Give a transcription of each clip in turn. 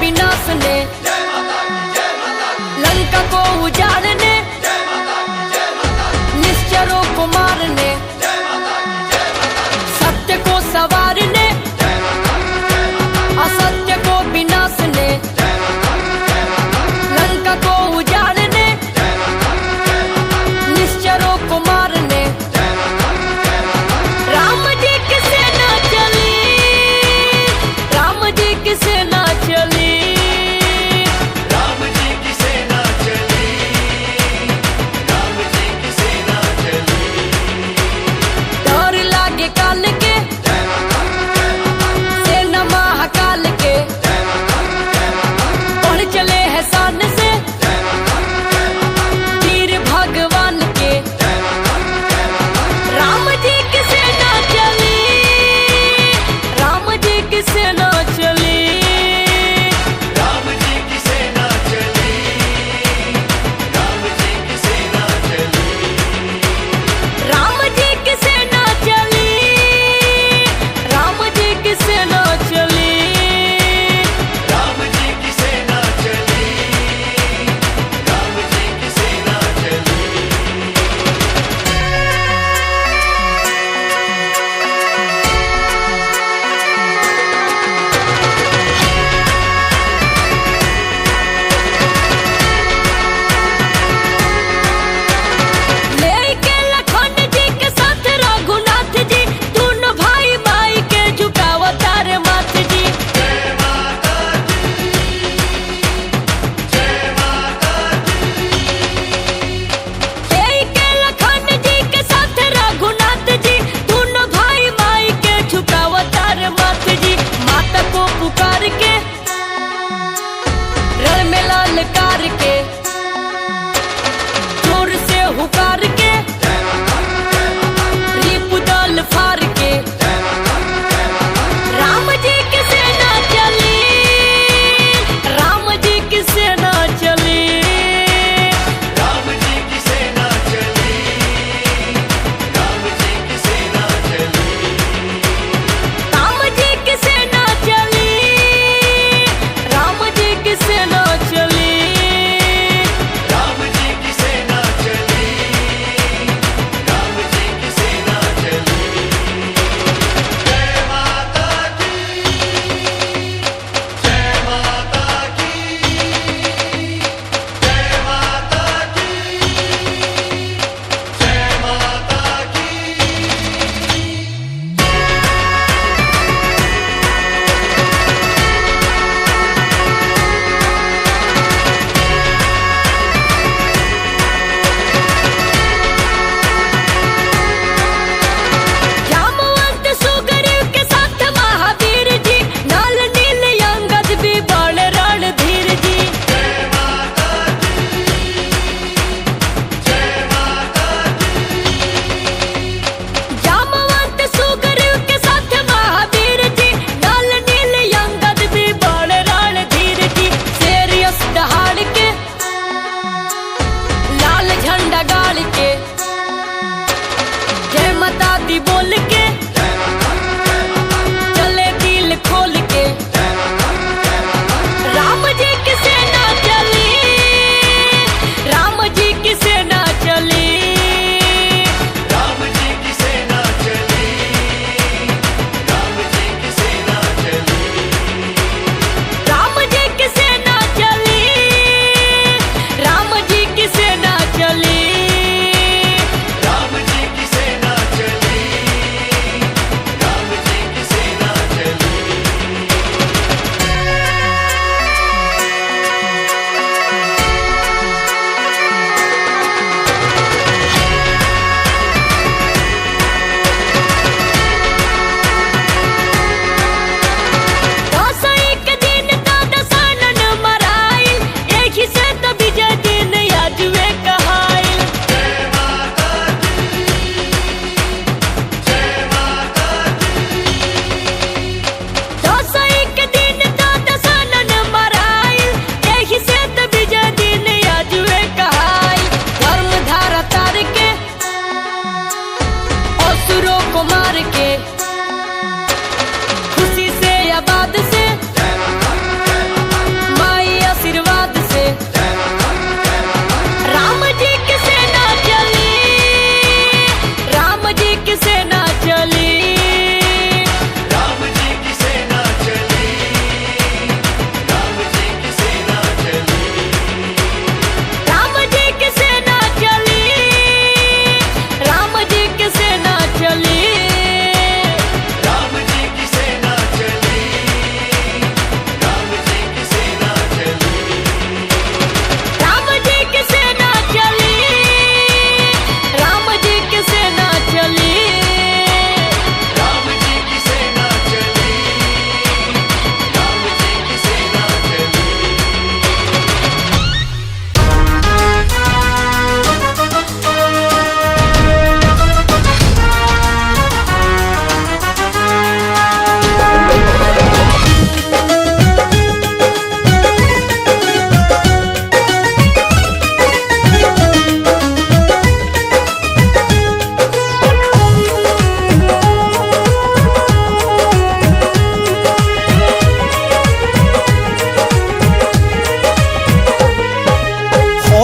विनाश ने, लंका को उजाड़ने, निश्चरों को मारने, सत्य को संवारने, असत्य को विनाशने, लंका को उजाड़ने, निश्चरों को मारने। राम जी की सेना चली, राम जी की सेना चली, राम जी की सेना चली, राम जी की सेना चली।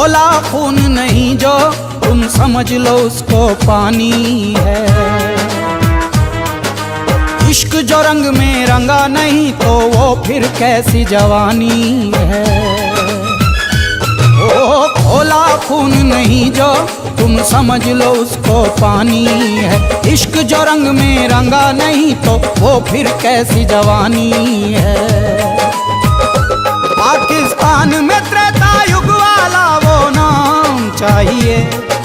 खोला खून नहीं जो तुम समझ लो उसको पानी है। इश्क जो रंग में रंगा नहीं तो वो फिर कैसी जवानी है। ओ खोला खून नहीं जो तुम समझ लो उसको पानी है। इश्क जो रंग में रंगा नहीं तो वो फिर कैसी जवानी है। पाकिस्तान में त्रेता युग वाला वो नाम चाहिए।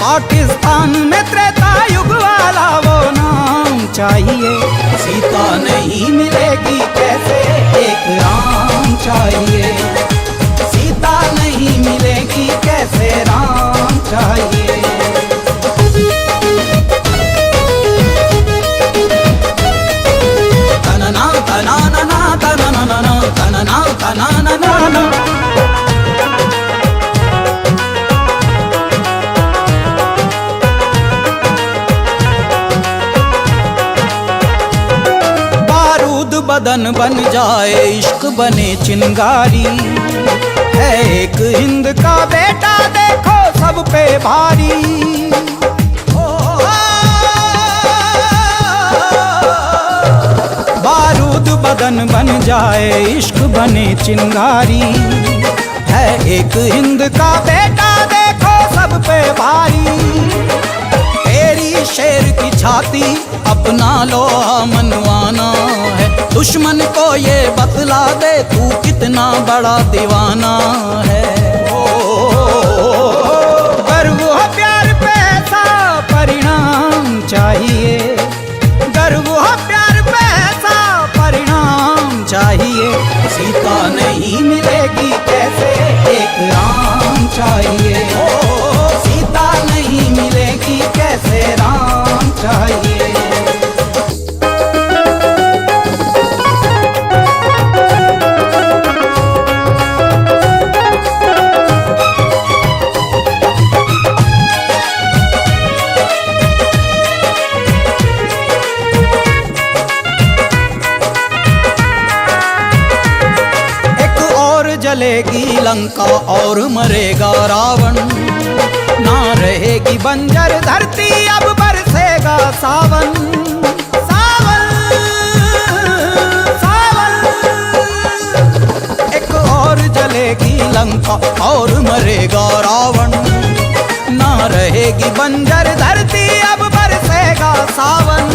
पाकिस्तान में त्रेता युग वाला वो नाम चाहिए। सीता नहीं मिलेगी कैसे एक राम चाहिए। सीता नहीं मिलेगी कैसे राम चाहिए। तनना तनाना तनना तनना तनाना। बारूद बदन बन जाए इश्क बने चिंगारी है। एक हिंद का बेटा देखो सब पे भारी। बारूद बदन बन जाए इश्क बने चिंगारी है। एक हिंद का बेटा देखो सब पे भारी। तेरी शेर की छाती अपना लोहा मनवाना है। दुश्मन को ये बतला दे तू कितना बड़ा दीवाना है। गर्व हो प्यार पे ऐसा परिणाम चाहिए। गर्व हो प्यार पे ऐसा परिणाम चाहिए। सीता नहीं मिलेगी कैसे एक राम चाहिए। सीता नहीं मिलेगी कैसे राम चाहिए। जलेगी लंका और मरेगा रावण। ना रहेगी बंजर धरती अब बरसेगा सावन। सावन सावन। एक और जलेगी लंका और मरेगा रावण। ना रहेगी बंजर धरती अब बरसेगा सावन।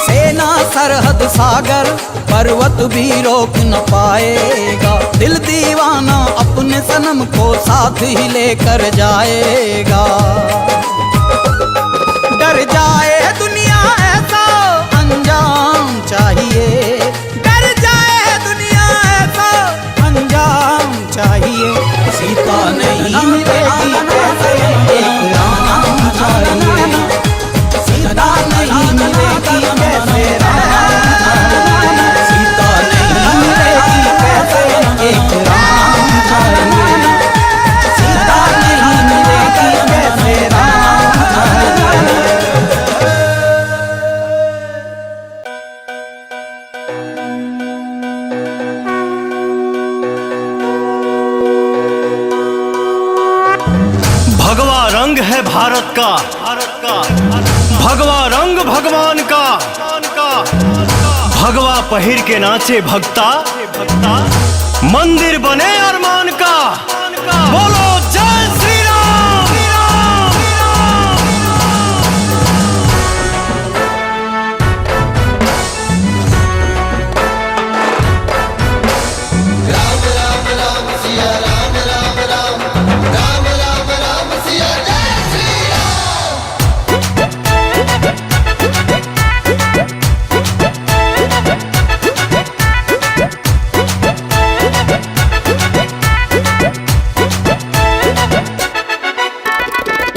सेना सरहद सागर पर्वत भी रोक न पाएगा। दिल दीवाना अपने सनम को साथ ही लेकर जाएगा। डर जाए दुनिया ऐसा अंजाम चाहिए। डर जाए दुनिया ऐसा अंजाम चाहिए। सीता नहीं मिलेगी कैसे एक राम चाहिए। सीता नहीं मिलेगी कैसे राम चाहिए। सीता नहीं मिलेगी कैसे एक राम चाहिए। सीता नहीं मिलेगी कैसे राम चाहिए। भगवा रंग है भारत का। भगवा रंग भगवान का। भगवा पहिर के नाचे भक्ता। मंदिर बने अरमान का। बोलो जय श्री राम।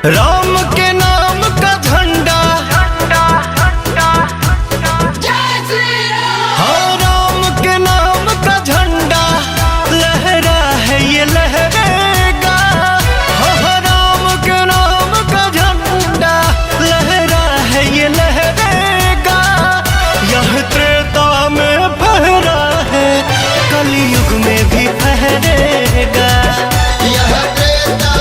राम के नाम का झंडा। हाँ राम के नाम का झंडा लहरा है ये लहरेगा। हाँ राम के नाम का झंडा लहरा है ये लहरेगा। यह त्रेता में फहरा है कलयुग में भी फहरेगा। यह त्रेता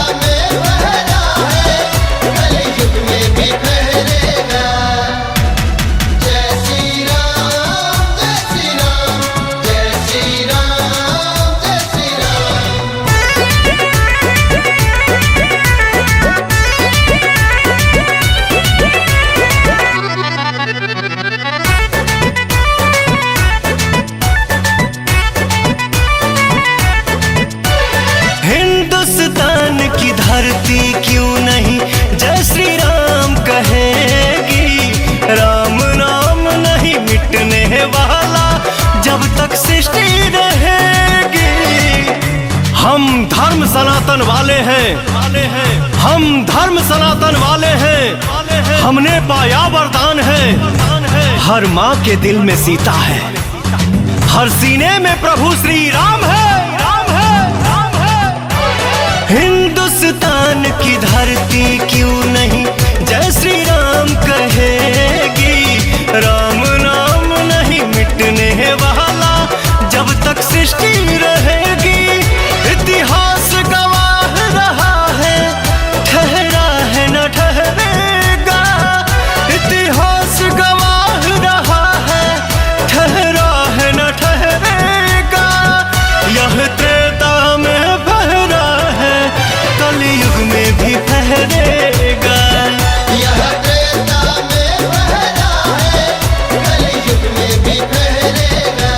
धरती क्यों नहीं जय श्री राम कहेगी। राम नाम नहीं मिटने वाला जब तक सृष्टि रहेगी। हम धर्म सनातन वाले हैं, हम धर्म सनातन वाले हैं। हमने पाया वरदान है, हर माँ के दिल में सीता है, हर सीने में प्रभु श्री राम है। हिंदुस्तान की धरती क्यों नहीं जय श्री राम कहेगी। राम नाम नहीं मिटने वाला जब तक सृष्टि रहेगी। इतिहास गवाह रहा है, ठहरा है न ठहरेगा। इतिहास गवाह रहा है, ठहरा है न ठहरेगा। यह त्रेता में फहरा है, कलयुग में भी फहरेगा। यह त्रेता में फहरा है, कलयुग में भी फहरेगा।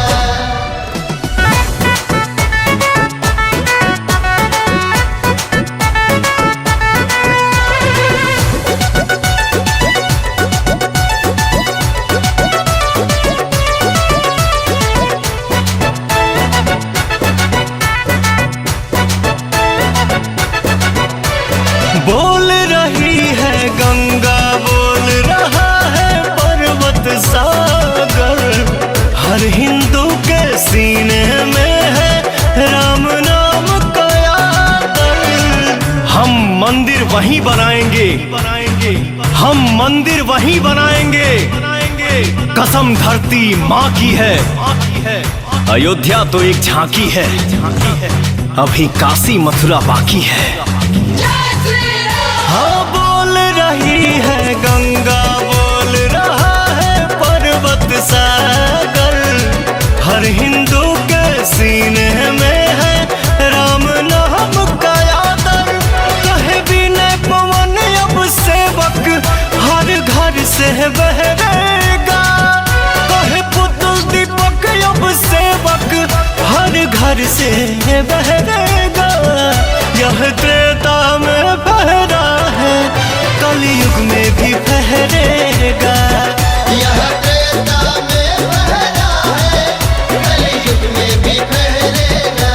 बोल रही है गंगा, बोल रहा है पर्वत सागर। हर हिंदू के सीने में है राम नाम का आदर। हम मंदिर वहीं बनाएंगे, हम मंदिर वहीं बनाएंगे। कसम धरती माँ की है, अयोध्या तो एक झांकी है, अभी काशी मथुरा बाकी है। हाँ बोल रही है गंगा, बोल रहा है पर्वत सागर। हर हिंदू के सीने में है राम नाम का आदर। कहे विनय पवन अब सेवक हर घर से बहरेगा। कहे पुतुल दीपक अब सेवक हर घर से बहरेगा। यह त्रेता में फहरा है, कलयुग में भी फहरेगा। यह त्रेता में फहरा है, कलयुग में भी फहरेगा।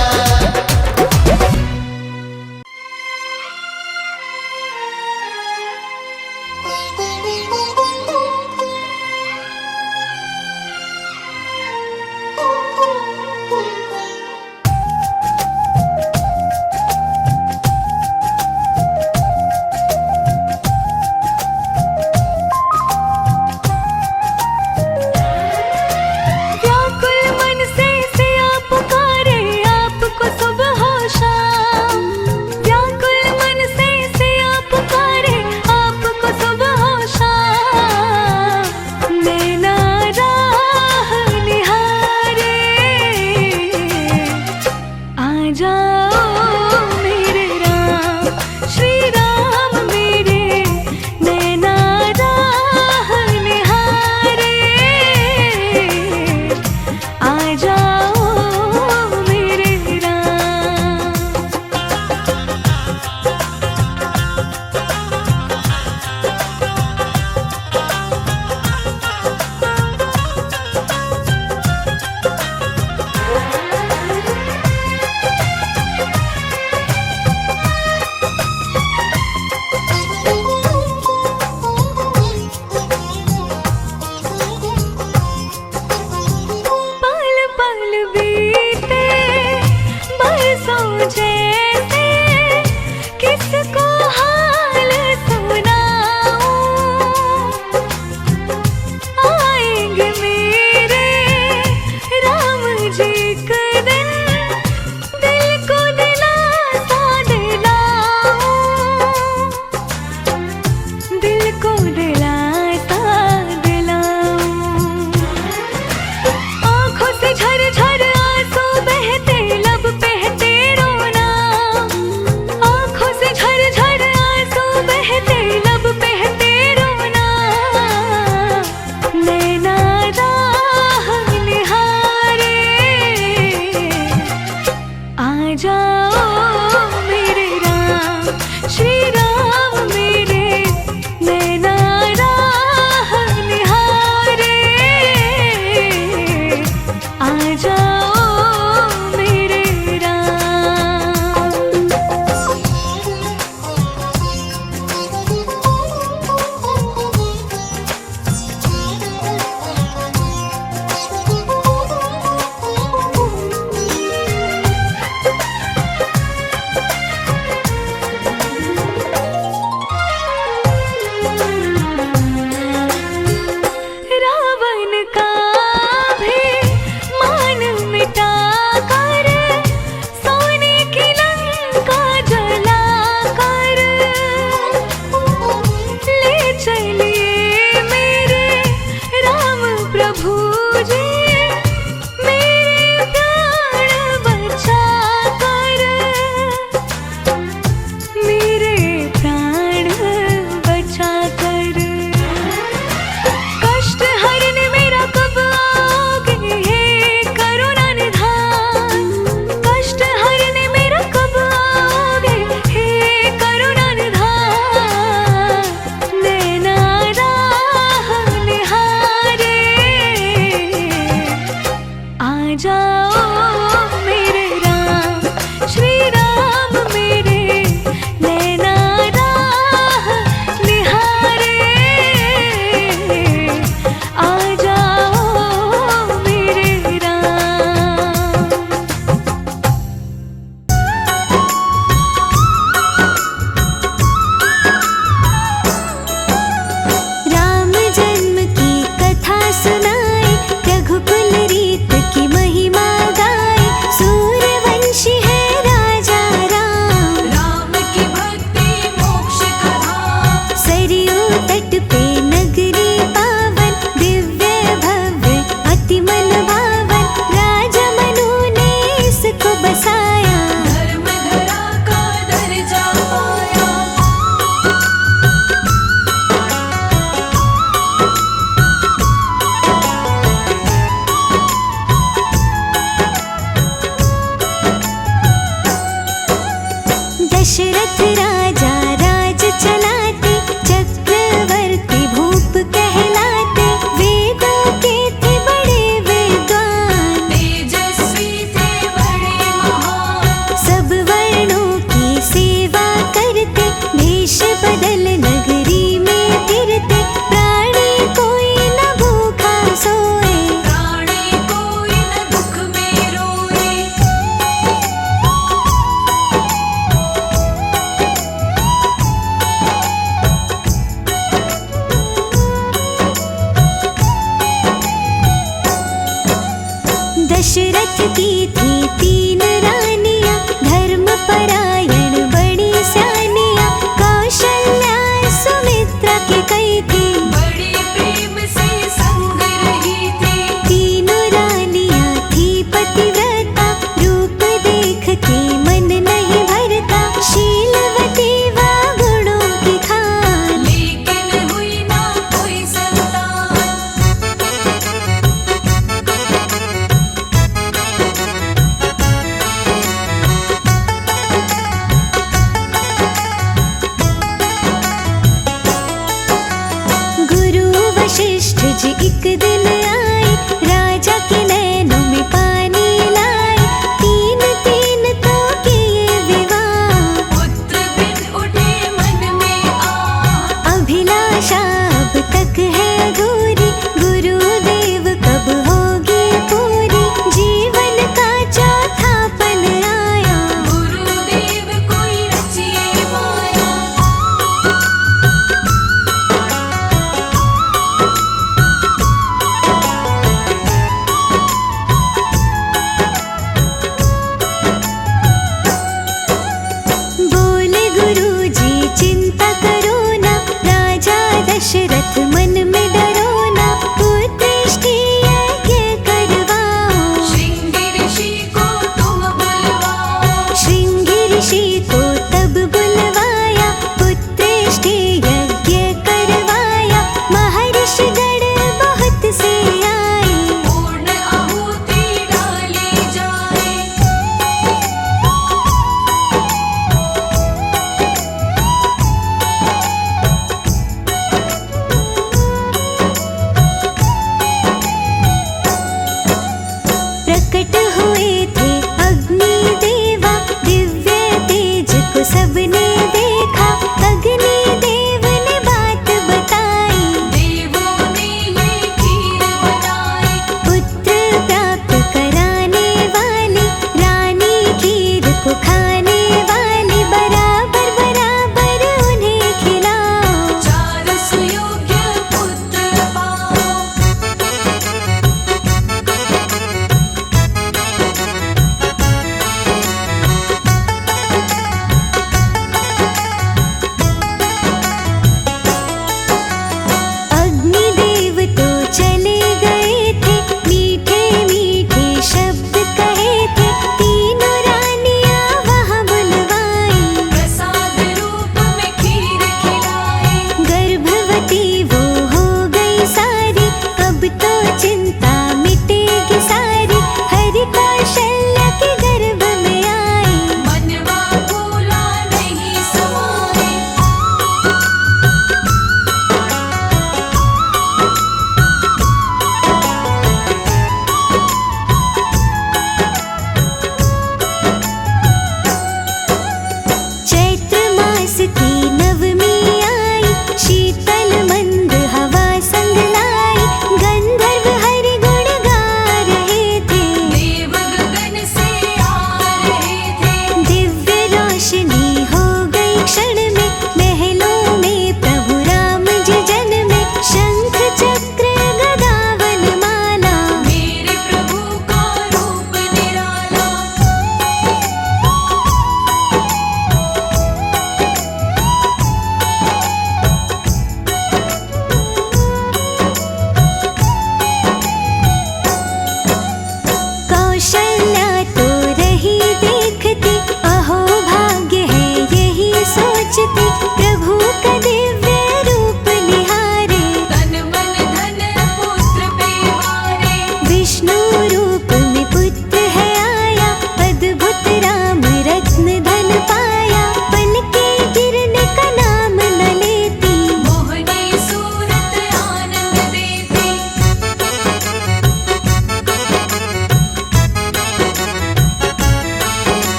सोचते प्रभु का दिव्य रूप निहारे। तन मन धन पुत्र बेवारे, विष्णु रूप में पुत्र है आया, अद्भुत राम रत्न धन पाया। पल के गिरने का नाम न लेती, मोहनी सूरत आनंद देती।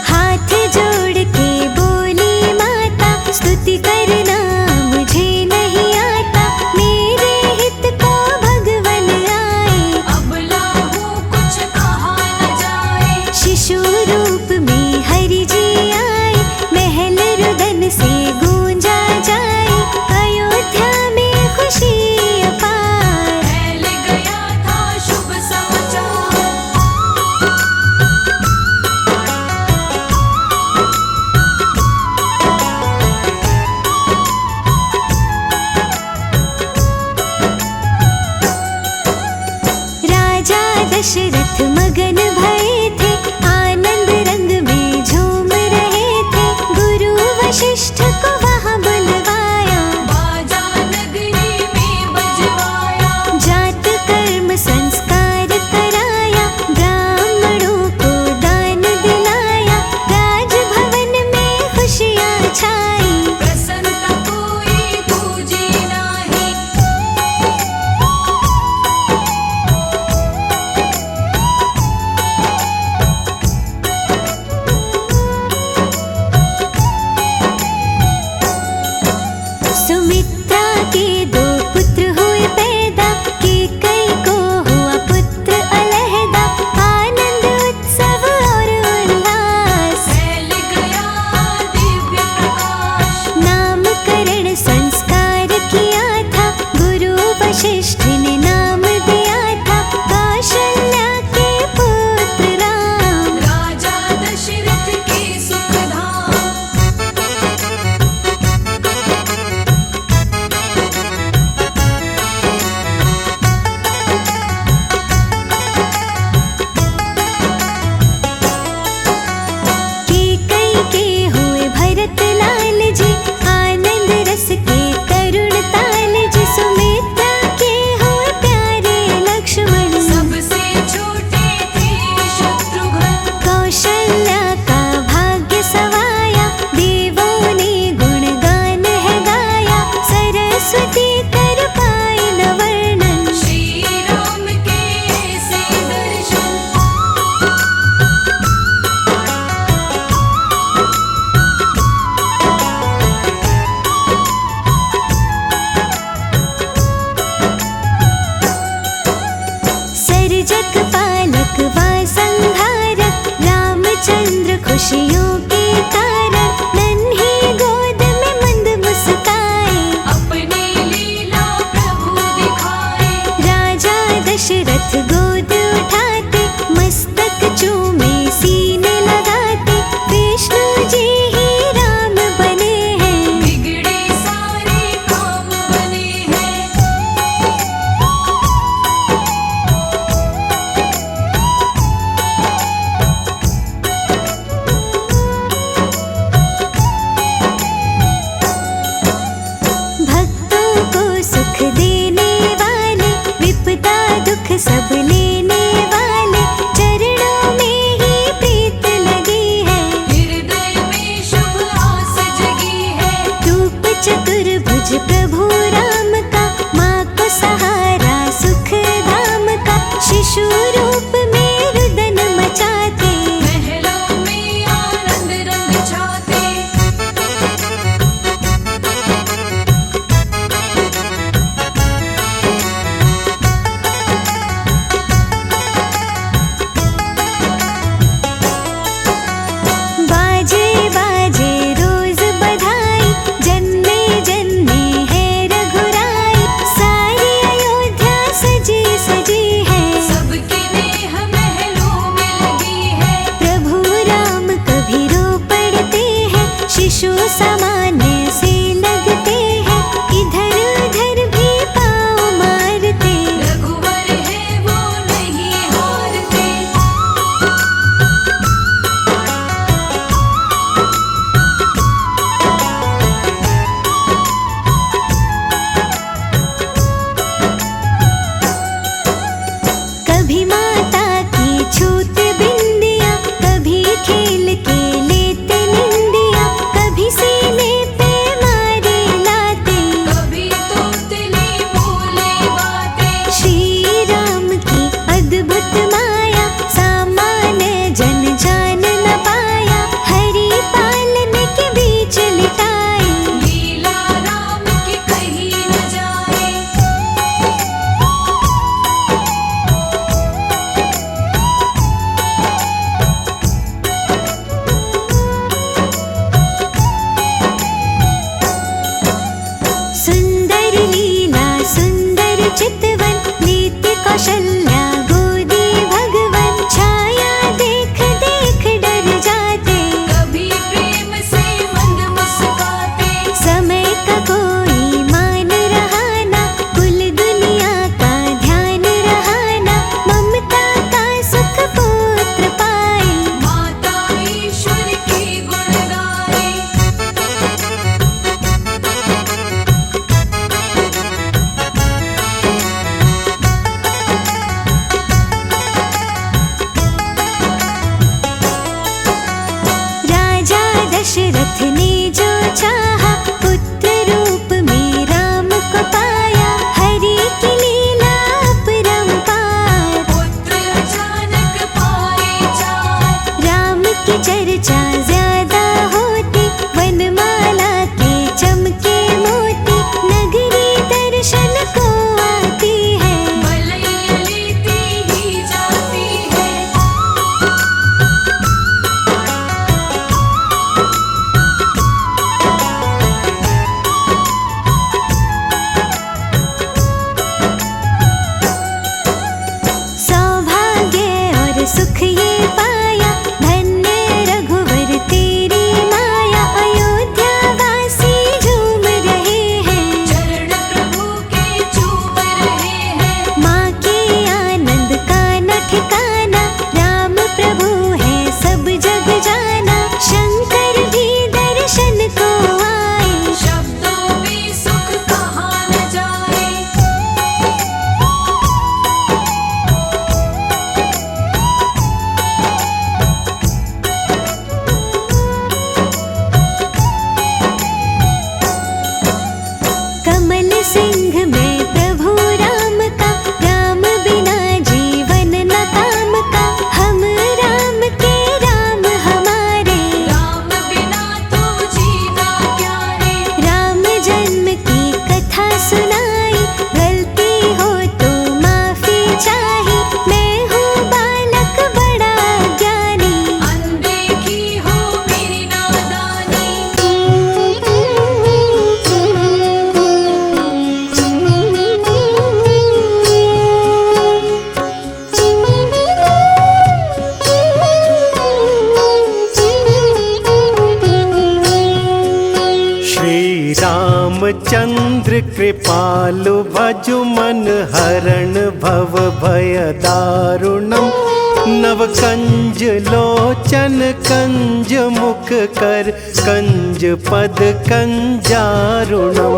हाथ जोड़ के बोली माता, स्तुति करना मुझे नहीं आता। मेरे हित को भगवन आए, अबला हूँ कुछ कहा न जाए। शिशु रूप में हरि जी आए, महल रुदन से गूंजा जाए। अयोध्या में खुशी अपार, फैल गया था शुभ समाचार। राजा दशरथ मगन भये थे, आनंद रंग में झूम रहे थे। गुरु वशिष्ठ को वहाँ बुलवाया, बाजा नगरी में बजवाया। जात कर्म संस्कार कराया। ब्राह्मणों को दान दिलाया, राजभवन में खुशियाँ छाई। प्रसन्नता कोई दूजी नाही। सुमित्रा के दो पुत्र हुए पैदा, कैकेयी को हुआ पुत्र अलहदा। आनंद उत्सव और उल्लास, फैल गया दिव्य प्रकाश। नामकरण संस्कार किया था, गुरु वशिष्ठ ने नाम दिया था। कौशल्या के पुत्र राम, राजा दशरथ के सुखधाम। कैकेयी के हुए भरत लाल जी, आनंद रस के करुण ताल जी। सुमित्रा के हुए प्यारे लक्ष्मण, सबसे छोटे थे शत्रुघ्न। कौशल्या का भाग्य सवाया। देवों ने गुणगान है गाया, सरस्वती कर पाए न वर्णन। श्री राम के ऐसे दर्शन, सर्जक पालक व संहारक, रामचंद्र खुशियों के कारण। नन्ही गोद में मंद मुस्काए, अपनी लीला प्रभु दिखाए। राजा दशरथ गोद उठाते, मस्तक चूमे सीने लगाते। विष्णु जी ही राम बने हैं, बिगड़े सारे काम बने हैं। चर्चा ज्यादा होती, वनमाला के चमके मोती, नगरी दर्शन को आती है, मलैया लेती ही जाती है। सौभाग्य और सुख ये पाया, धन्य रघुवर तेरी माया, अयोध्या वासी झूम रहे हैं, चरण प्रभु के चूम रहे हैं। माँ के आनंद का न ठिकाना, राम प्रभु है सब जग जाना, शंकर भी दर्शन को आए, शब्दों में सुख कहाँ न जाए। कमल सिंह में प्रभु राम का, राम बिना जीवन न काम का, हम राम के राम हमारे, राम बिना तो जीना क्या रे। राम जन्म की कथा सुनाई, गलती हो तो माफी चाही, मैं हूँ बालक बड़ा ज्ञानी, अनदेखी हो मेरी नादानी। श्री रामचंद्र कृपालु भजु मन हरण भव भय दारुणम, नव कंज लोचन कंज मुख कर कंज पद कंजारुणम।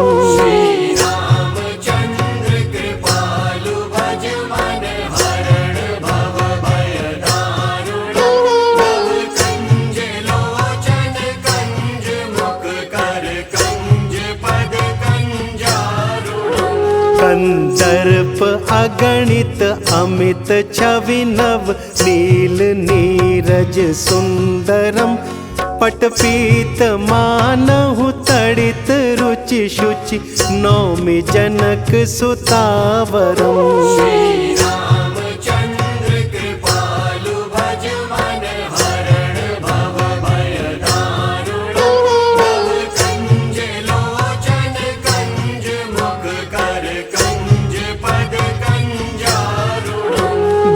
कंदर्प अगणित अमित छवि नव, नील नीरज सुंदरम, पटपीत मानहु तड़ित रुचि शुचि, नौमि जनक सुतावरम।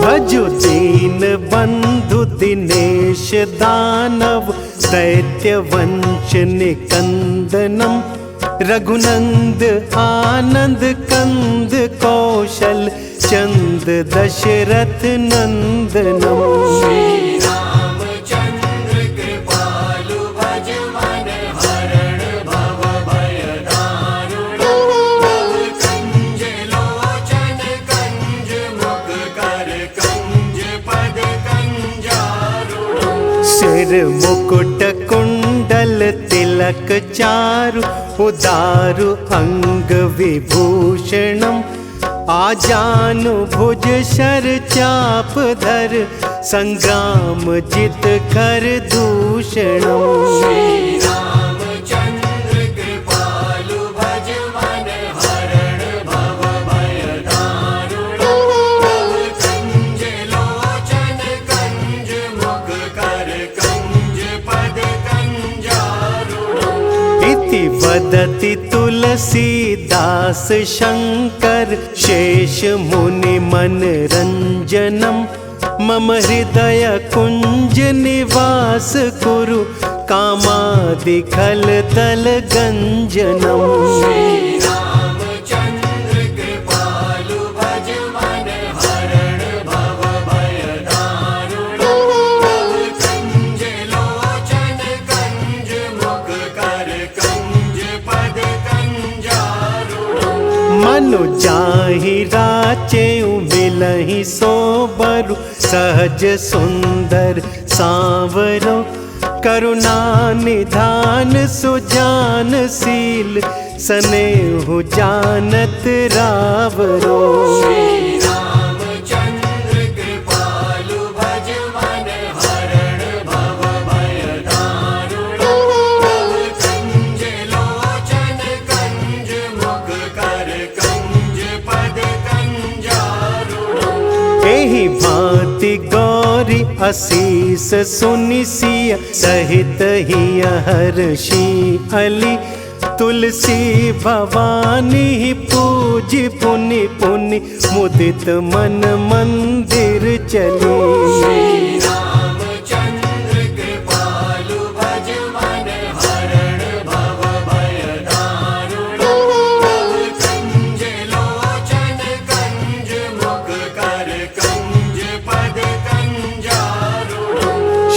भजु दीन बंधु दिनेश दानव, दैत्य वंश निकंदनम, रघुनंद आनंद कंद कौशल चंद दशरथ नंदनम। सिर मुकुट कुंडल तिलक चारु, उदारु अंग विभूषणम, आजानु भुज शर चाप धर, संग्राम जित कर दूषणम। इति वदति तुलसीदास शंकर, शेष मुनि मनरंजनम, मम हृदय कुंज निवास कुरु, कामादि खल दल गंजनम। मनु जाहि राचेउ मिलहि सोबरु, सहज सुंदर सांवरो, करुणा निधान सुजानशील, स्नेहु जानत रावरो। रामचंद्र कृपालु भज मन हरण भव भय असीस सुनि सिय सहित ही हर्षि अली तुलसी भवानी पूजी पुनि पुनि मुदित मन मंदिर चली।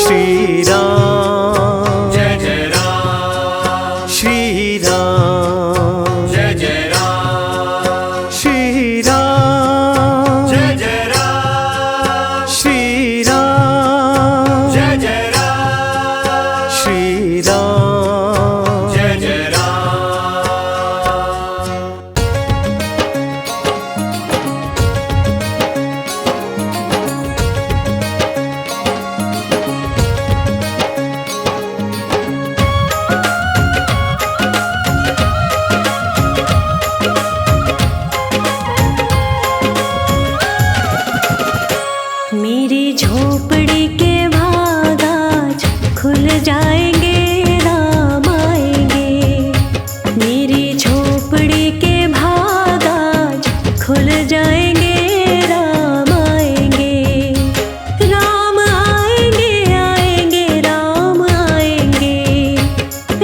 श्री राम जय जय राम, श्री राम जय जय राम, श्री राम जय जय राम, श्री राम जय जय राम, श्री राम जय जय राम। मेरी झोपड़ी के भाग आज खुल जाएंगे, राम आएंगे। मेरी झोपड़ी के भाग आज खुल जाएंगे, राम आएंगे। राम आएंगे आएंगे राम आएंगे,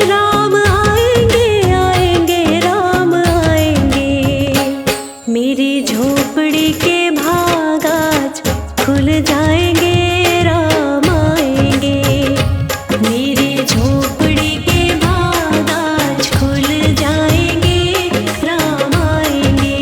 राम आएंगे आएंगे राम आएंगे। मेरी झोपड़ी के भाग आज खुल जाएंगे, राम आएंगे। मेरी झोपड़ी के भाग आज खुल जाएंगे, राम आएंगे।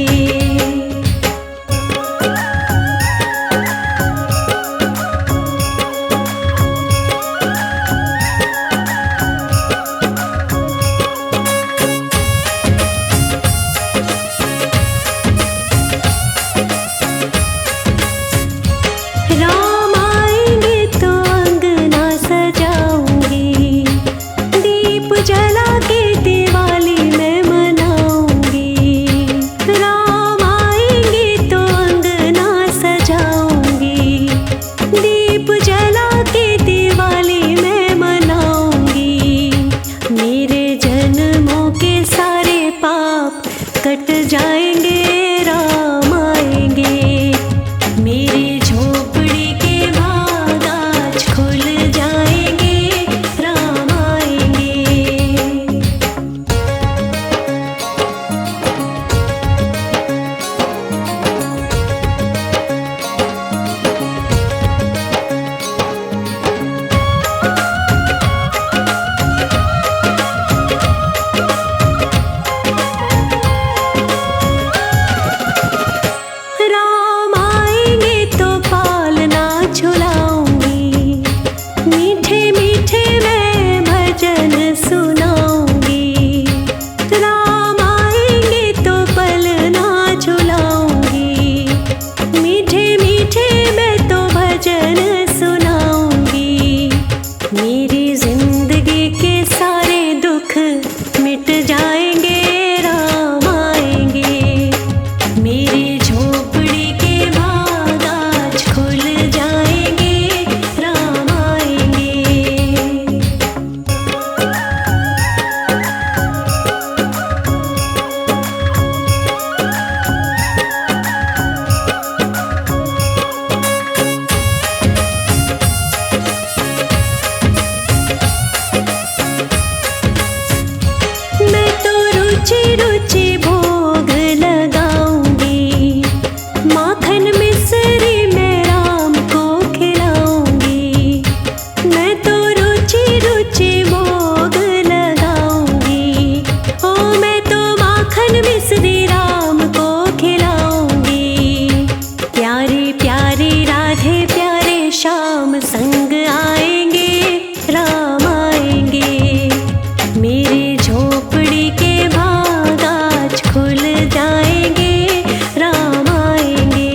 राम आएंगे तो अंगना सजाऊंगी, दीप जला के दिवाली मैं मनाऊंगी। राम आएंगे तो अंगना सजाऊंगी, दीप जला के दिवाली मैं मनाऊंगी। मेरे जन्मों के सारे पाप कट जाएंगे, राम आएंगे। मेरी झोपड़ी के भाग आज खुल जाएंगे, राम आएंगे। राम आएंगे तो पालना झुलाऊंगी, मीठे मीठे मैं भजन सुनाऊंगी। राम आएंगे तो पलना झुलाऊंगी, मीठे मीठे मैं तो भजन सुनाऊंगी। मेरी जिंदगी के सारे दुख मिट जाएंगे, राम आएंगे। मेरी झोपड़ी के भाग आज खुल जाएंगे, राम आएंगे। मैं तो रुचि रुचि भोग लगाऊंगी, माखन मिश्री मैं राम को खिलाऊंगी। मैं तो रुचि रुचि भोग लगाऊंगी, ओ मैं तो माखन मिश्री राम को खिलाऊंगी। प्यारी प्यारी राधे प्यारे श्याम संग आएंगे, राम आएंगे। मेरी झोपड़ी के भाग आज खुल जाएंगे, राम आएंगे।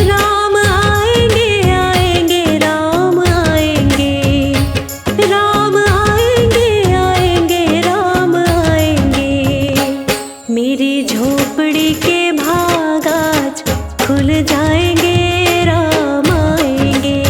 राम आएंगे आएंगे राम आएंगे, राम आएंगे आएंगे राम आएंगे। मेरी झोपड़ी के भाग आज खुल जाएंगे, राम आएंगे।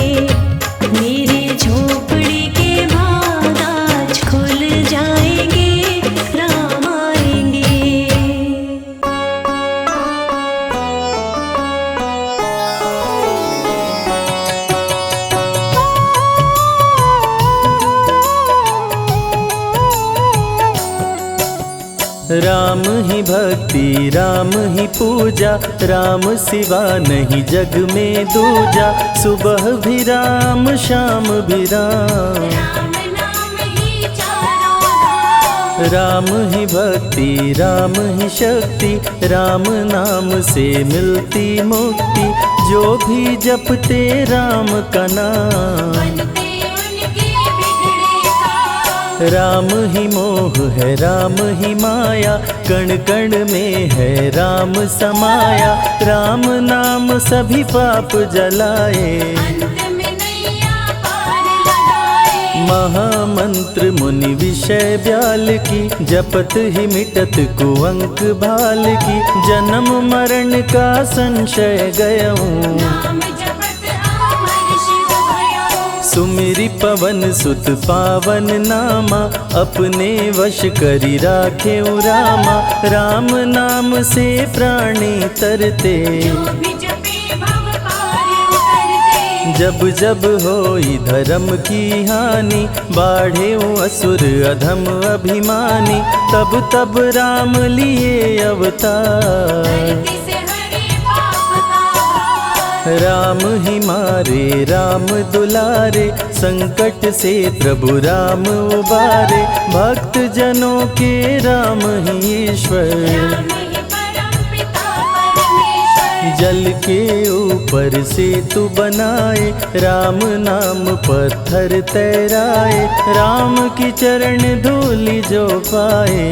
राम ही भक्ति राम ही पूजा, राम सिवा नहीं जग में दूजा। सुबह भी राम शाम भी राम, राम नाम ही चारों धाम। राम ही भक्ति राम ही शक्ति, राम नाम से मिलती मुक्ति। जो भी जपते राम का नाम, बनते उनके बिगड़े काम। राम ही मोह है राम ही माया, कण कण में है राम समाया। राम नाम सभी पाप जलाए, अंत में नैया पार लगाए। महामंत्र मुनि विषय ब्याल की, जपत ही मिटत कुअंक भाल की। जन्म मरण का संशय गयऊँ, नाम जपत अमर शिव भयऊँ। सुमिरि पवन सुत पावन नामा, अपने वश करी राखे रामा। राम नाम से प्राणी तरते, जो भी जपे भव पार उतरते। जब जब होई धर्म की हानि, बाढ़े असुर अधम अभिमानी। तब तब राम लिए अवतार, धरती से हरे पाप का भार। राम ही मारे राम दुलारे, संकट से प्रभु राम उबारे। भक्त जनों के राम ही ईश्वर, राम ही परम पिता परमेश्वर। जल के ऊपर सेतु बनाए, राम नाम पत्थर तैराए। राम की चरण धूलि जो पाए,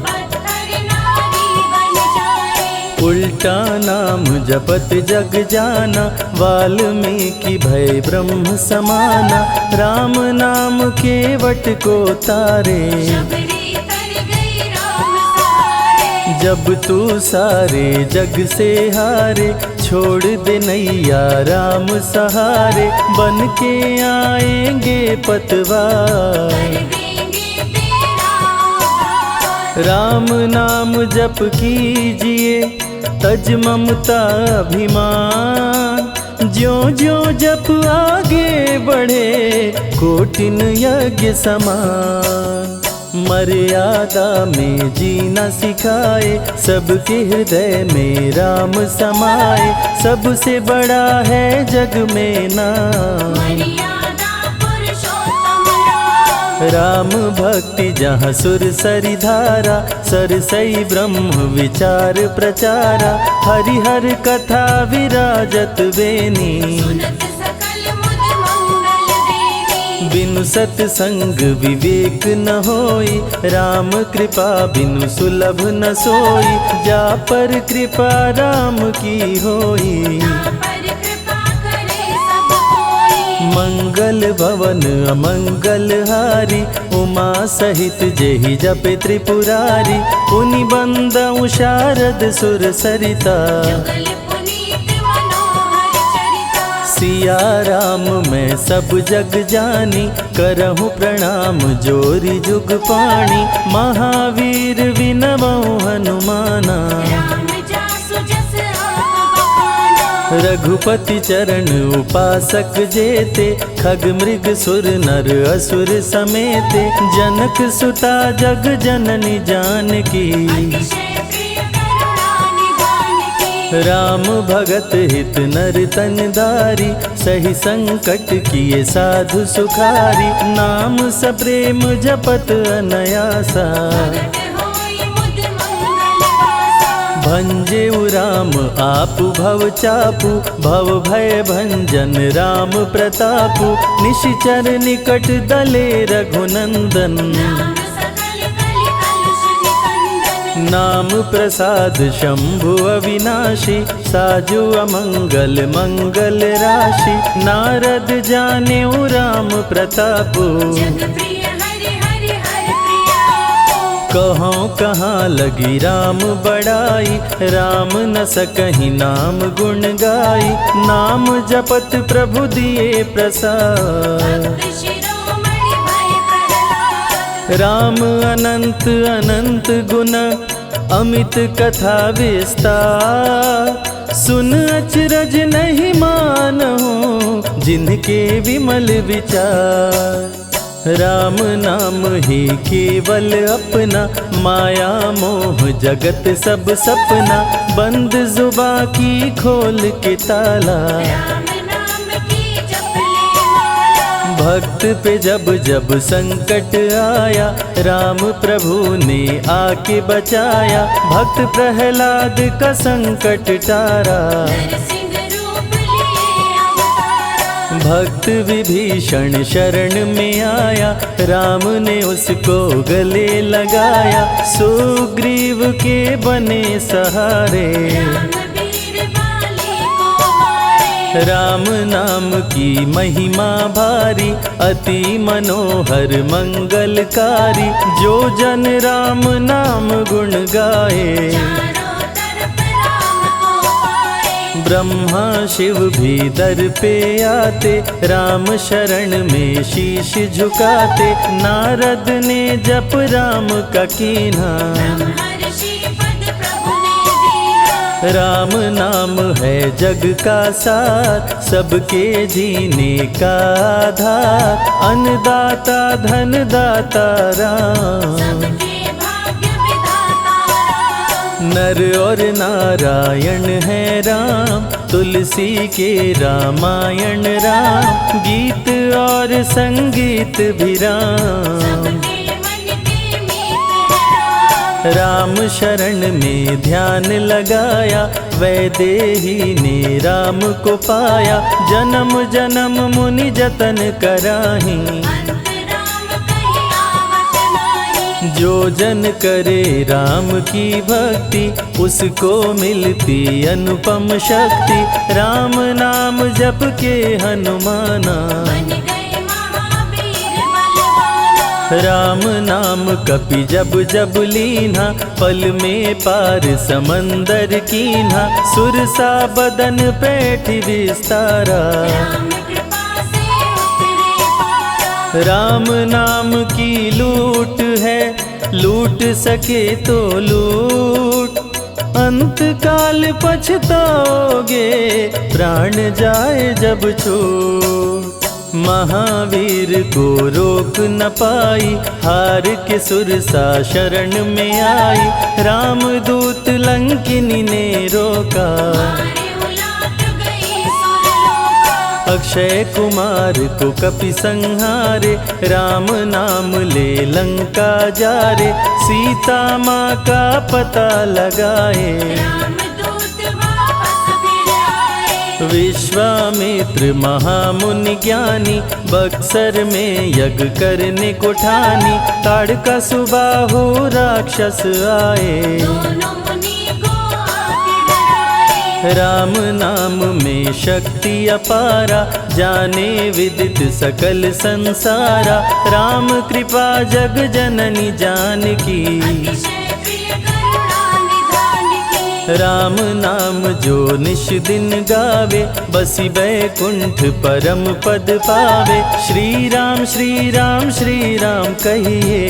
पत्थर नारी बन जाए। उल्टा नाम जपत जग जाना, वाल्मीकि भय ब्रह्म समाना। राम नाम के वट को तारे, शबरी तर गई राम सहारे। जब तू सारे जग से हारे, छोड़ दे नैया राम सहारे। बन के आएंगे पतवार, कर देंगे तेरा उद्धार। राम नाम जप कीजिए, तज ममता अभिमान। ज्यों ज्यों जप आगे बढ़े, कोटिन यज्ञ समान। मर्यादा में जीना सिखाए, सबके हृदय में राम समाए। सबसे बड़ा है जग में नाम, मर्यादा पुरुषोत्तम राम। राम भक्ति जहाँ सुर सरी धारा, सरसई ब्रह्म विचार प्रचारा। हरिहर कथा विराजत बेनी, सुनत सकल मुद मंगल देनी। बिनु सत्संग विवेक न होई, राम कृपा बिनु सुलभ न सोई। जा पर कृपा राम की होई, पर कृपा करे सब कोई। मंगल भवन अमंगल हारी। उमा सहित जेहि जपे त्रिपुरारी, पुनि बंदउ शारद सुर सरिता। जुगल पुनीत मनोहर चरिता। सिया राम मैं सब जग जानी, करहु प्रणाम जोरी जुग पाणी। महावीर विनमौ हनुमाना, राम जासु जस आप बखाना। रघुपति चरण उपासक जेते। खग मृग सुर नर असुर समेते। जनक सुता जग जननी जानकी, अतिशय प्रिय करुणा निधान की। राम भगत हित नर तन दारी। सही संकट किए साधु सुखारी। नाम सप्रेम जपत अनयासा, भगत होई मुद मंगल वासा। भंजे राम आपु भव चापु। भव भय भंजन राम प्रतापु। निशिचर निकट दले रघुनंदन, नाम सकल कलि कलुष निकंदन। नाम प्रसाद शंभु अविनाशी। साजु अमंगल मंगल राशि। नारद जानेउ राम प्रतापु। जग प्रिय हरि हरि हर प्रिया। कहाँ कहाँ लगी राम बड़ाई। राम न सकहि नाम गुण गाई। नाम जपत प्रभु दिए प्रसाद। भक्त शिरोमणि भय प्रहलाद। राम अनंत अनंत गुण, अमित कथा विस्तार। सुन अचरज नहीं मानहु, जिनके विमल विचार। राम नाम ही केवल अपना, माया मोह जगत सब सपना, बंद जुबा की खोल के ताला। राम नाम की जप ले माला। भक्त पे जब जब संकट आया, राम प्रभु ने आके बचाया, भक्त प्रहलाद का संकट टारा। नरसिंह रूप लिए अवतारा। भक्त विभीषण शरण में आया, राम ने उसको गले लगाया, सुग्रीव के बने सहारे। राम वीर बाली को मारे। राम नाम की महिमा भारी, अति मनोहर मंगलकारी, जो जन राम नाम गुण गाए। चारों तरफ राम को पाए। ब्रह्मा शिव भी दर पे आते, राम शरण में शीश झुकाते, नारद ने जप राम का कीन्हा। ब्रह्मर्षि पद प्रभु ने दीना। राम नाम है जग का सार, सबके जीने का आधार, अन्नदाता धनदाता राम। सबके भाग्य विधाता राम। नर और नारायण है राम, तुलसी के रामायण राम, गीत और संगीत भी राम। सबके मन के मीत है राम। राम शरण में ध्यान लगाया, वैदेही ने राम को पाया, जन्म जन्म मुनि जतन कराही। अंत राम कहीं आवत नाही। जो जन करे राम की भक्ति, उसको मिलती अनुपम शक्ति, राम नाम जप के हनुमाना। बन गए महावीर बलवाना। राम नाम कपि जब जब लीन्हा, पल में पार समंदर कीन्हा, सुरसा बदन पैठ विस्तारा। राम कृपा से उतरे पारा। राम नाम की लूट है, लूट सके तो लूट, अंत काल पछताओगे, प्राण जाए जब छूट। महावीर को रोक न पाई, हार के सुरसा शरण में आई, रामदूत लंकिनी ने रोका। मारे उलाट गई सुरलोका। अक्षय कुमार को कपि संहारे, राम नाम ले लंका जारे, सीता माँ का पता लगाए। रामदूत वापस फिर आए। विश्वामित्र महामुनि ज्ञानी, बक्सर में यज्ञ करने को ठानी, ताड़का सुबाहु राक्षस आए। दोनों मुनि को आके डराए। राम नाम में शक्ति अपारा, जाने विदित सकल संसारा, राम कृपा जग जननी जानकी। अतिशय प्रिय करुणा निधान की। राम नाम जो निश दिन गावे, बसी बैकुंठ परम पद पावे। श्री राम श्री राम श्री राम कहिए,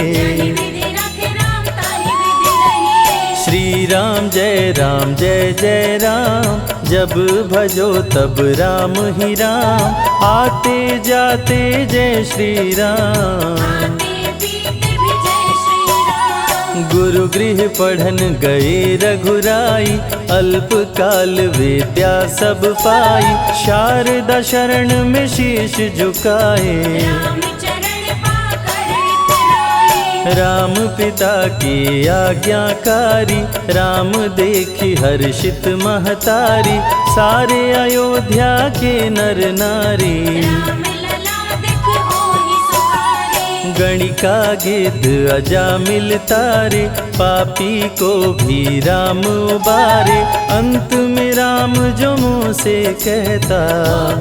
विधि रख राम ताहि विधि रहिए। श्री राम जय जय राम, जब भजो तब राम ही राम, आते जाते जय श्री राम। आते पीते भी जय श्री राम। गुरु गृह पढ़न गए रघुराई, अल्पकाल विद्या सब पाई, शारदा शरण में शीश झुकाए। राम चरण पाकर इतराए। राम पिता की आज्ञाकारी, राम देखी हर्षित महतारी, सारे अयोध्या के नर नारी। राम लला दिख होहि सुखारे। गणिका गिद्ध अजामिल तारे, पापी को भी राम उबारे, अंत में राम जो मुँह से कहता,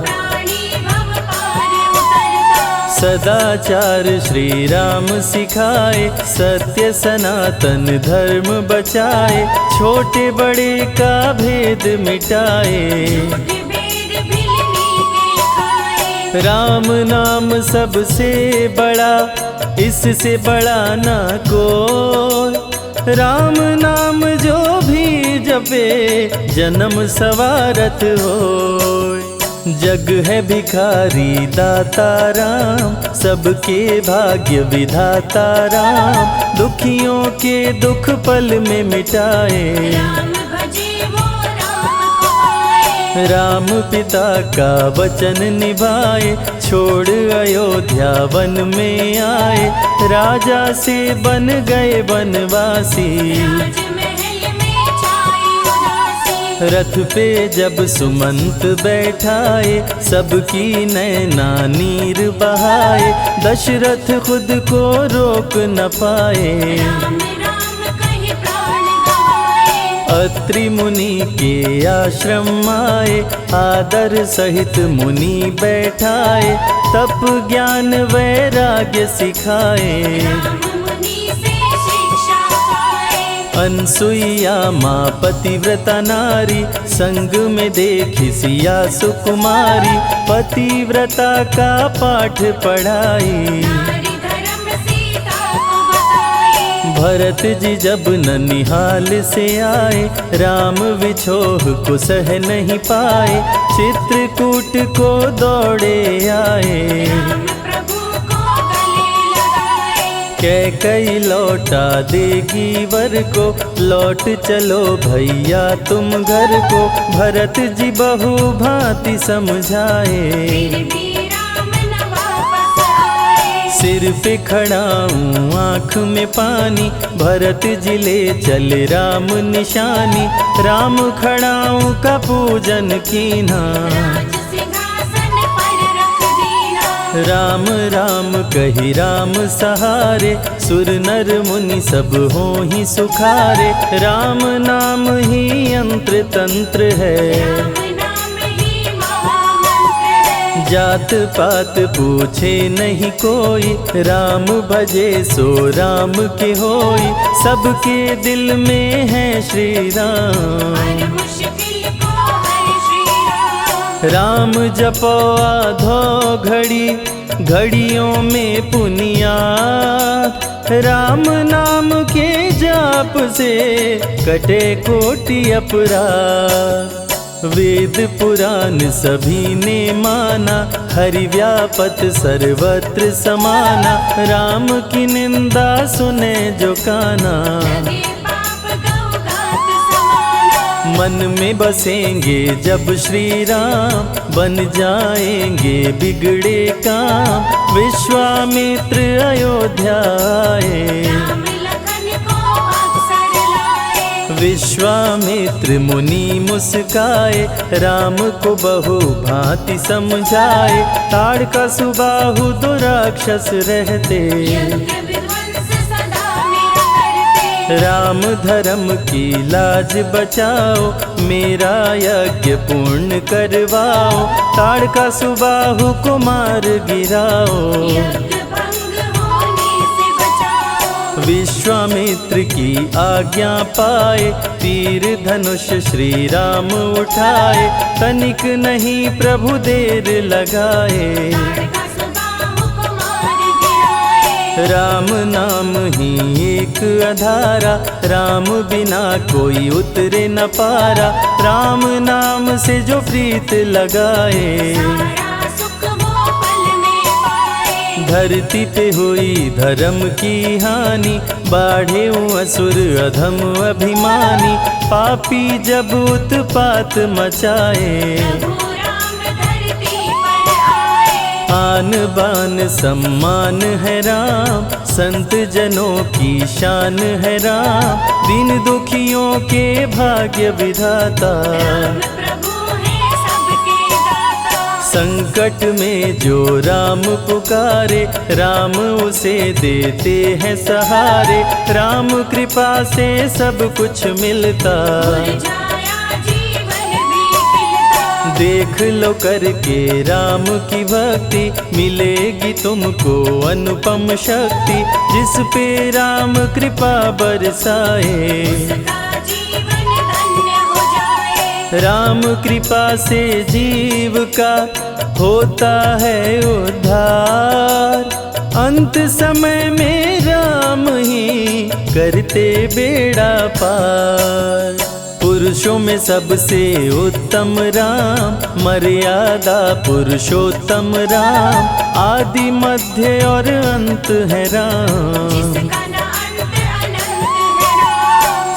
प्राणी भव पार उतरता। सदाचार श्री राम सिखाए, सत्य सनातन धर्म बचाए, छोटे बड़े का भेद मिटाए। भेद भिलनी के खाए। राम नाम सबसे बड़ा, इससे बड़ा ना कोई, राम नाम जो भी जपे, जन्म सवारत होय। जग है भिखारी दाता राम, सबके भाग्य विधाता राम, दुखियों के दुख पल में मिटाए। राम भजे वो राम को पाए। राम पिता का वचन निभाए, छोड़ अयोध्या वन में आए, राजा से बन गए वनवासी। राजमहल में छाई उदासी। रथ पे जब सुमंत बैठाए, सबकी नैना नीर बहाए, दशरथ खुद को रोक न पाए। राम राम कहे प्राण गवाए। अत्रि मुनि के आश्रम आए, आदर सहित मुनि बैठाए, तप ज्ञान वैराग्य सिखाए। राम मुनि से शिक्षा पाए। अनसुईया माँ पतिव्रता नारी, संग में देखी सिया सुकुमारी, पतिव्रता का पाठ पढ़ाई। नारी धर्म सीता को बताए। भरत जी जब ननिहाल से आए, राम विछोह को सह नहीं पाए, चित्रकूट को दौड़े आए। राम प्रभु को गले लगाए। कैकई लौटा देगी वर को, लौट चलो भैया तुम घर को, भरत जी बहु भांति समझाए। फिर भी राम न वापस आए। सिर पे खड़ाऊं आँख में पानी, भरत जी ले चले राम निशानी, राम खड़ाऊं का पूजन कीना। राज सिंहासन पर रख दीना। राम राम कही राम सहारे, सुर नर मुनि सब हो ही सुखारे, राम नाम ही यंत्र तंत्र है। राम नाम ही महामंत्र है। जात पात पूछे नहीं कोई, राम भजे सो राम के होई, सबके दिल में है श्री राम। हर मुश्किल को हर श्री राम। राम जपो आधो घड़ी, घड़ियों में पुनियाद, राम नाम के जाप से कटे कोटि अपराध। वेद पुराण सभी ने माना, हरि व्यापत सर्वत्र समाना, राम की निंदा सुने जो काना। लगे पाप गौ घात समाना। मन में बसेंगे जब श्री राम, बन जाएंगे बिगड़े काम, विश्वामित्र अयोध्या आए। राम लखन को अवसर लाए। विश्वामित्र मुनि मुस्काए, राम को बहु भांति समझाए, ताड़का सुबाहु दो राक्षस रहते, यज्ञ विध्वंस सदा मेरा करते। राम धर्म की लाज बचाओ, मेरा यज्ञ पूर्ण करवाओ, ताड़का सुबाहु को मार गिराओ। यज्ञ भंग होने से बचाओ। विश्वामित्र की आज्ञा पाए, तीर धनुष श्री राम उठाए, तनिक नहीं प्रभु देर लगाए। ताड़का सुबाहु को मार गिराए। राम नाम ही एक आधारा, राम बिना कोई उतरे न पारा, राम नाम से जो प्रीत लगाए। सारा सुख वो पल में पाए। धरती पे हुई धर्म की हानि, बाढ़े असुर अधम अभिमानी, पापी जब उत्पात मचाए। प्रभु राम धरती पर आए। आन बान सम्मान है राम, संत जनों की शान है राम, दीन दुखियों के भाग्य विधाता। राम प्रभु है सबके दाता। संकट में जो राम पुकारे, राम उसे देते हैं सहारे, राम कृपा से सब कुछ मिलता। मुरझाया जीवन भी खिलता। देख लो करके राम की भक्ति, मिलेगी तुमको अनुपम शक्ति, जिस पे राम कृपा बरसाए। उसका जीवन धन्य हो जाए। राम कृपा से जीव का होता है उद्धार, अंत समय में राम ही करते बेड़ा पार। पुरुषों में सबसे उत्तम राम, मर्यादा पुरुषोत्तम राम, आदि मध्य और अंत है राम।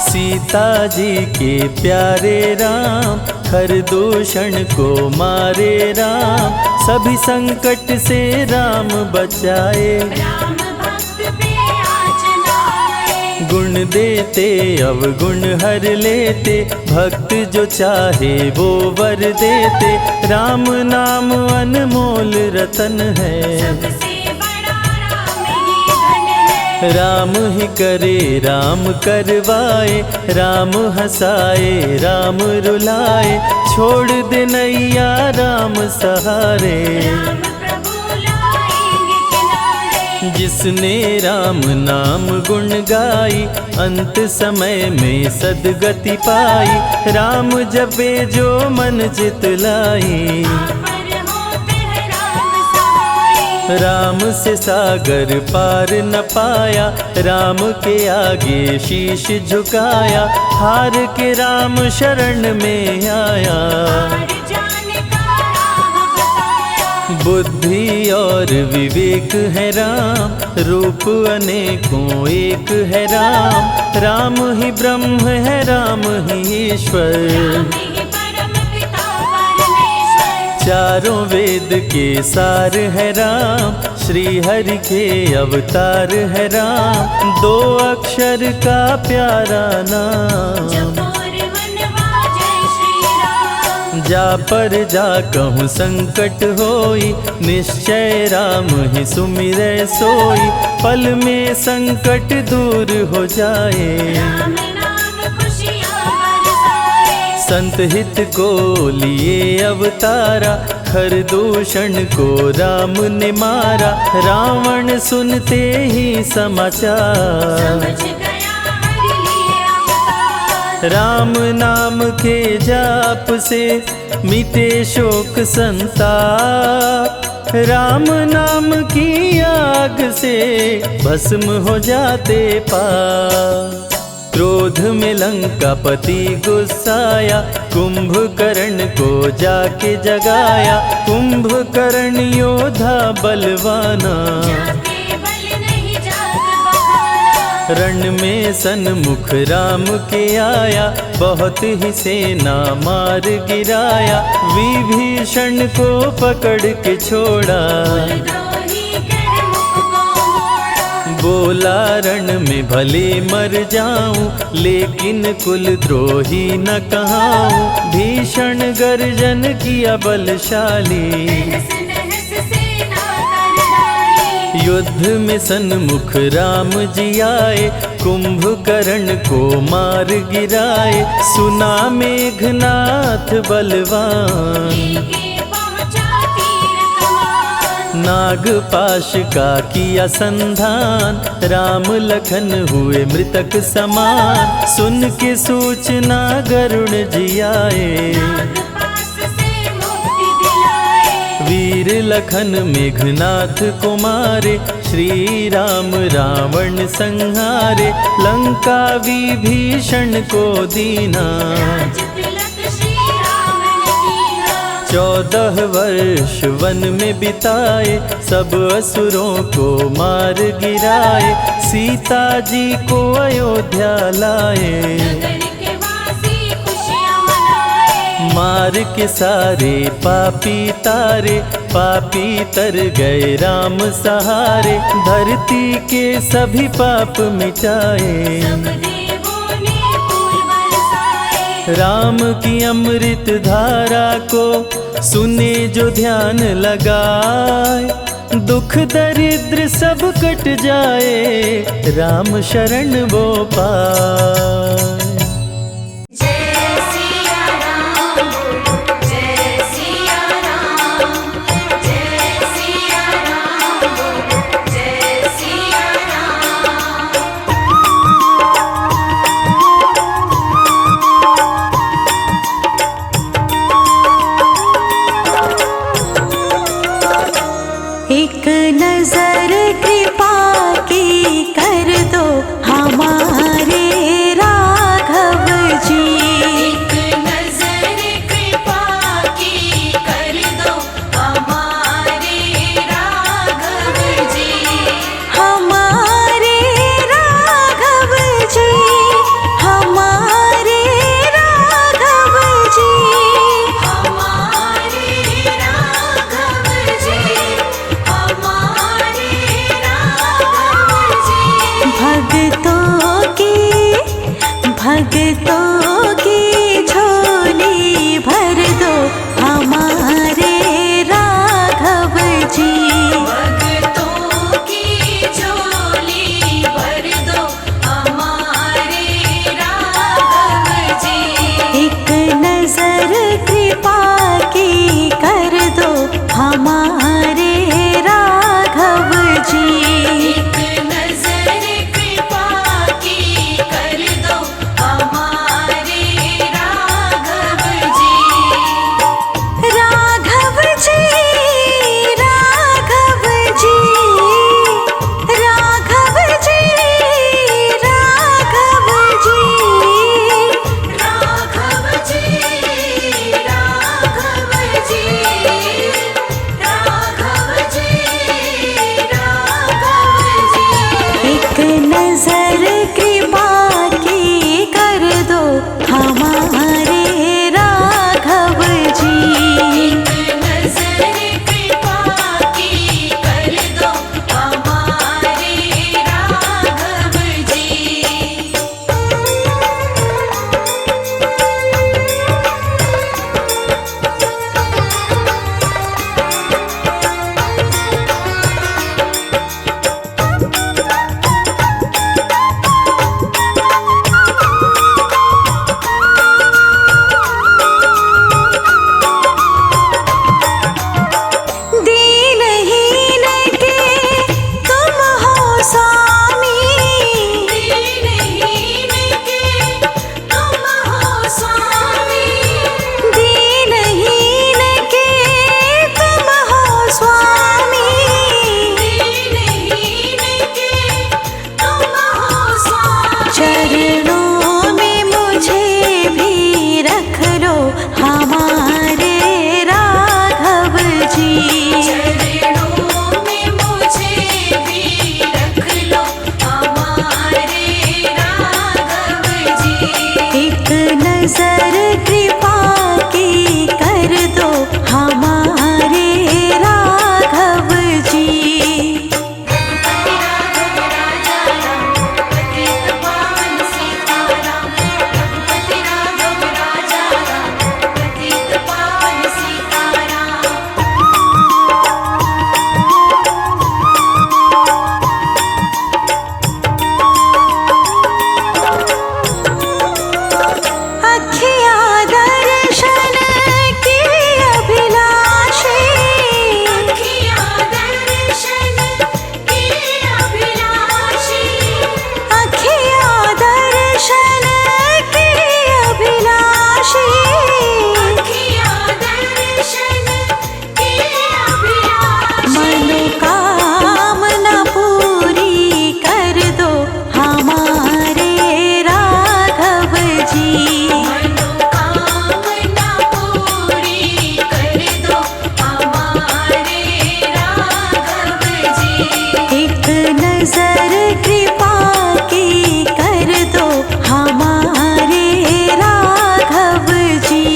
सीता जी के प्यारे राम, खरदूषण को मारे राम, सभी संकट से राम बचाए। गुण देते अवगुण हर लेते, भक्त जो चाहे वो वर देते, राम नाम अनमोल रतन है। राम ही करे राम करवाए, राम हंसाए राम रुलाए, छोड़ दे नैया राम सहारे। जिसने राम नाम गुण गाई, अंत समय में सदगति पाई, राम जपे जो मन चित लाई। राम से सागर पार न पाया, राम के आगे शीश झुकाया, हार के राम शरण में आया। बुद्धि और विवेक है राम, रूप अनेकों एक है राम, राम ही ब्रह्म है राम ही ईश्वर। चारों वेद के सार है राम, श्री हरि के अवतार है राम, दो अक्षर का प्यारा नाम। जा पर जा कहूँ संकट होई, निश्चय राम ही सुमिरै सोई, पल में संकट दूर हो जाए। संत हित को लिए अवतारा, खरदूषण को राम ने मारा, रावण सुनते ही समाचार। राम नाम के जाप से मिटे शोक संताप, राम नाम की आग से भस्म हो जाते पाप। क्रोध में लंकापति गुस्साया, कुंभकर्ण को जाके जगाया, कुंभकर्ण योद्धा बलवाना। रण में सन्मुख राम के आया, बहुत ही सेना मार गिराया, विभीषण को पकड़ के छोड़ा। बोला रण में भले मर जाऊं, लेकिन कुल द्रोही न कहाऊं, भीषण गर्जन किया बलशाली। युद्ध में सन्मुख राम जी आए, कुंभकर्ण को मार गिराए, सुना मेघनाथ बलवान। नागपाश का किया संधान, राम लखन हुए मृतक समान, सुन के सूचना गरुड़ जी आए। वीर लखन मेघनाथ को मारे, श्री राम रावण संहारे, लंका विभीषण को दीना। 14 वर्ष वन में बिताए, सब असुरों को मार गिराए, सीता जी को अयोध्या लाए। मार के सारे पापी तारे, पापी तर गए राम सहारे, धरती के सभी पाप मिटाए। राम की अमृत धारा को सुने जो ध्यान लगाए, दुख दरिद्र सब कट जाए, राम शरण वो पाए। एक नजर कृपा की कर दो हमारे राघव जी। भक्तों की झोली भर दो हमारे राघव जी। भक्तों की झोली भर दो हमारे राघव जी। एक नजर कृपा की कर दो हमारे राघव जी। एक नजर कृपा की कर दो हमारे राघव जी। राघव जी, राघव जी, राघव जी, राघव जी, राघव जी, राघव जी, राघव जी, राघव जी। एक नजर कृपा की कर दो हमारे राघव जी। एक नजर कृपा की कर दो हमारे राघव जी। दीनहीन के तुम हो स्वामी। दीनहीन के तुम हो स्वामी। दीनहीन के तुम हो स्वामी। दीनहीन के तुम हो स्वामी। चरणों में मुझे भी रख लो हमारे राघव जी। चरणों में मुझे भी रख लो हमारे राघव जी। एक नजर कृपा की कर दो हमारे राघव जी। रघुपति राघव राजा राम, पतित पावन सीताराम। रघुपति राघव राजा राम, पतित पावन सीताराम। अखिया दर्शन की अभिलाषी। अखियाँ दर्शन की अभिलाषी। अखिया दर्शन की अभिलाषी। अखियाँ दर्शन की अभिलाषी। मनोकामना पूरी कर दो हमारे राघव जी। मनोकामना पूरी कर दो हमारे राघव जी। एक नजर कृपा की कर दो हमारे राघव जी।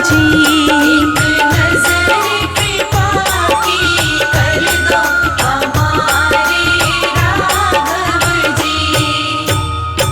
जी